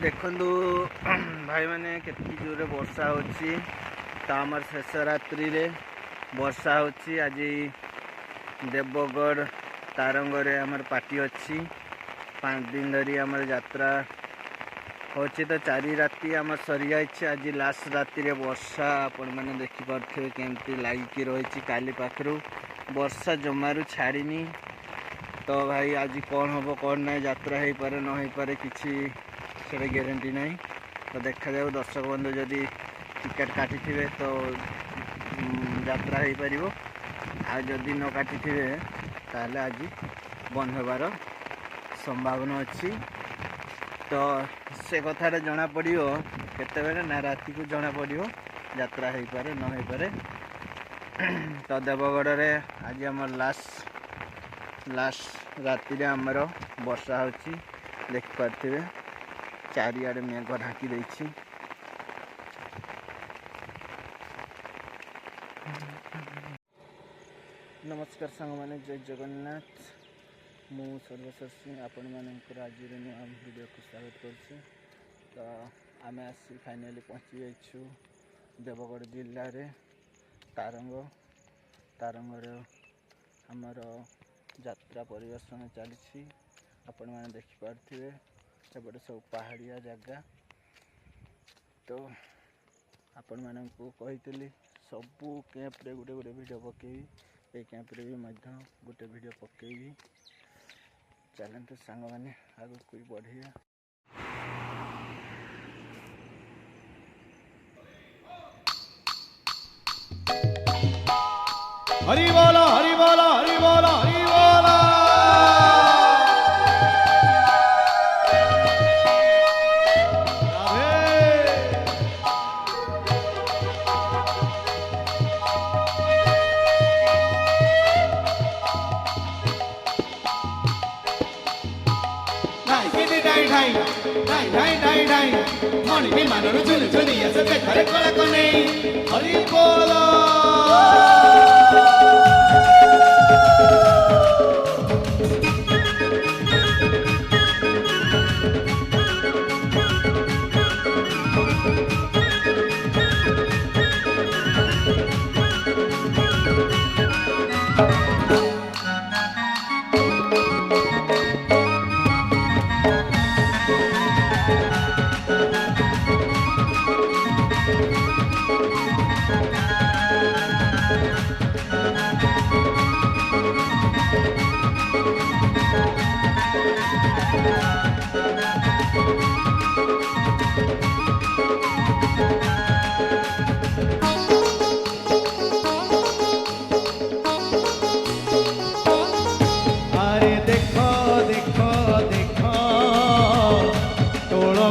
ଦେଖନ୍ତୁ ଭାଇମାନେ କେତିକି ଜୋରରେ ବର୍ଷା ହେଉଛି। ତ ଆମର ଶେଷ ରାତ୍ରିରେ ବର୍ଷା ହେଉଛି। ଆଜି ଦେବଗଡ଼ ତାରଙ୍ଗରେ ଆମର ପାର୍ଟି ଅଛି। 5 ଦିନ ଧରି ଆମର ଯାତ୍ରା ହେଉଛି। ତ 4 ରାତି ଆମର ସରିଯାଇଛି। ଆଜି ଲାଷ୍ଟ ରାତିରେ ବର୍ଷା ଆପଣମାନେ ଦେଖିପାରୁଥିବେ କେମିତି ଲାଗିକି ରହିଛି। କାଲି ପାଖରୁ ବର୍ଷା ଜମାରୁ ଛାଡ଼ିନି। ତ ଭାଇ ଆଜି କ'ଣ ହେବ କ'ଣ ନାହିଁ, ଯାତ୍ରା ହେଇପାରେ ନ ହେଇପାରେ, କିଛି ସେଇଟା ଗ୍ୟାରେଣ୍ଟି ନାହିଁ। ତ ଦେଖାଯାଉ, ଦର୍ଶକ ବନ୍ଧୁ ଯଦି ଟିକେଟ୍ କାଟିଥିବେ ତ ଯାତ୍ରା ହେଇପାରିବ, ଆଉ ଯଦି ନ କାଟିଥିବେ ତାହେଲେ ଆଜି ବନ୍ଦ ହେବାର ସମ୍ଭାବନା ଅଛି। ତ ସେ କଥାଟା ଜଣାପଡ଼ିବ କେତେବେଳେ ନା, ରାତିକୁ ଜଣାପଡ଼ିବ ଯାତ୍ରା ହେଇପାରେ ନ ହେଇପାରେ। ତ ଦେବଗଡ଼ରେ ଆଜି ଆମର ଲାଷ୍ଟ ରାତିରେ ଆମର ବର୍ଷା ହେଉଛି। ଦେଖିପାରୁଥିବେ ଚାରିଆଡ଼େ ମେଘ ଢାଙ୍କି ଦେଇଛି। ନମସ୍କାର ସାଙ୍ଗମାନେ, ଜୟ ଜଗନ୍ନାଥ। ମୁଁ ସର୍ବଶେଷ ସିଂ ଆପଣମାନଙ୍କର ଆଜିର ନୂଆ ଭିଡ଼ିଓକୁ ସ୍ୱାଗତ କରୁଛି। ତ ଆମେ ଆସି ଫାଇନାଲି ପହଞ୍ଚି ଯାଇଛୁ ଦେବଗଡ଼ ଜିଲ୍ଲାରେ ତାରଙ୍ଗର ଆମର ଯାତ୍ରା ପରିଦର୍ଶନ ଚାଲିଛି। ଆପଣମାନେ ଦେଖିପାରୁଥିବେ ସେପଟେ ସବୁ ପାହାଡ଼ିଆ ଜାଗା। ତ ଆପଣମାନଙ୍କୁ କହିଥିଲି ସବୁ କ୍ୟାମ୍ପରେ ଗୋଟେ ଭିଡ଼ିଓ ପକାଇବି, ଏଇ କ୍ୟାମ୍ପରେ ବି ମଧ୍ୟ ଗୋଟେ ଭିଡ଼ିଓ ପକାଇବି। ଚାଲନ୍ତୁ ସାଙ୍ଗମାନେ ଆଗକୁ ବଢ଼ିବା। हरि बोलो हरि बोलो हरि बोलो हरि बोलो। मणि विमानहरू झुलि झुलि यसो बेथरे कोलाको नै हरि बोलो।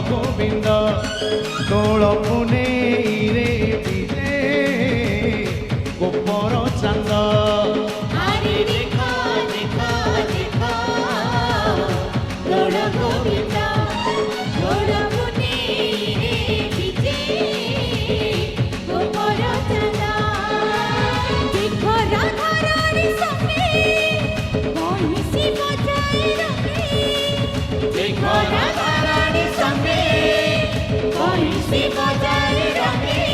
गोविंद तोल पुने रे विजे गोपर चांद। अरे देखो देखो देखो तोल गोविंद तोल पुने रे विजे गोपर चांद। देखो राधा रानी संगे बंसी बजाए रखे। देखो राधा रानी संगे बंसी बजाए रखे।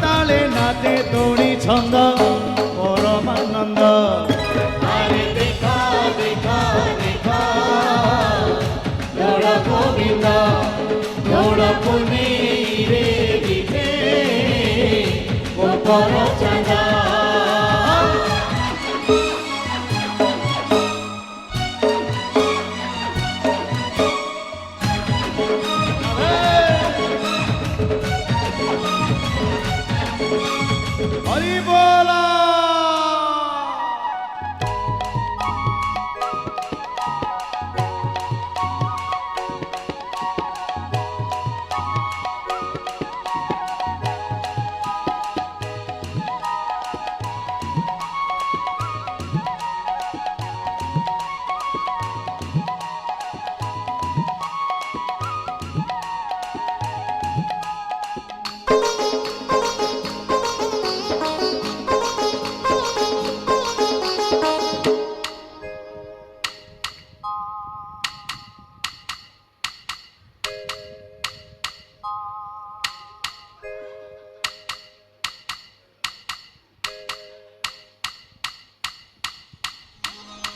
ताले नाते तोड़ी छंद परमानंद। अरे देखो देखो देखो तोल गोविंद तोल पुने रे विजे गोपर चांद। हरि बोला।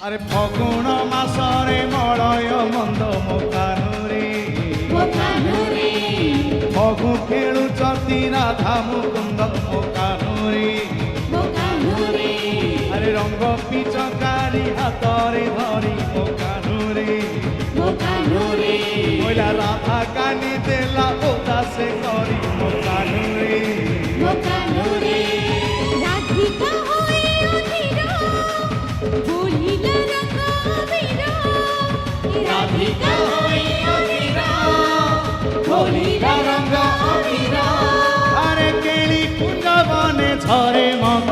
আরে ফগুণ মাসরে মলয় মন্দ ମୋ କାନୁରେ ମୋ କାନୁରେ ଫଗୁ ଖେଳୁଛନ୍ତି ରାଧା ମୁକୁନ୍ଦ ମୋ କାନୁରେ ମୋ କାନୁରେ ଆରେ ରଙ୍ଗ ପିଚକାରି ହାତରେ ଧରି ମୋ କାନୁରେ ମୋ କାନୁରେ କହିଲା ରାଧା କାନି ଦେଲା ଉଦାସେ କରି ମୋ କାନୁରେ ମୋ କାନୁରେ ରାଧିକା ହୋଇ ଅଧୀର ବୋଲିଲା ରଙ୍ଗ ଅବିର ରାଧିକା ହୋଇ ଅଧୀର ବୋଲିଲା ରଙ୍ଗ ଅବିର আরে কেলি কুঞ্জ বনে ঝরে মগ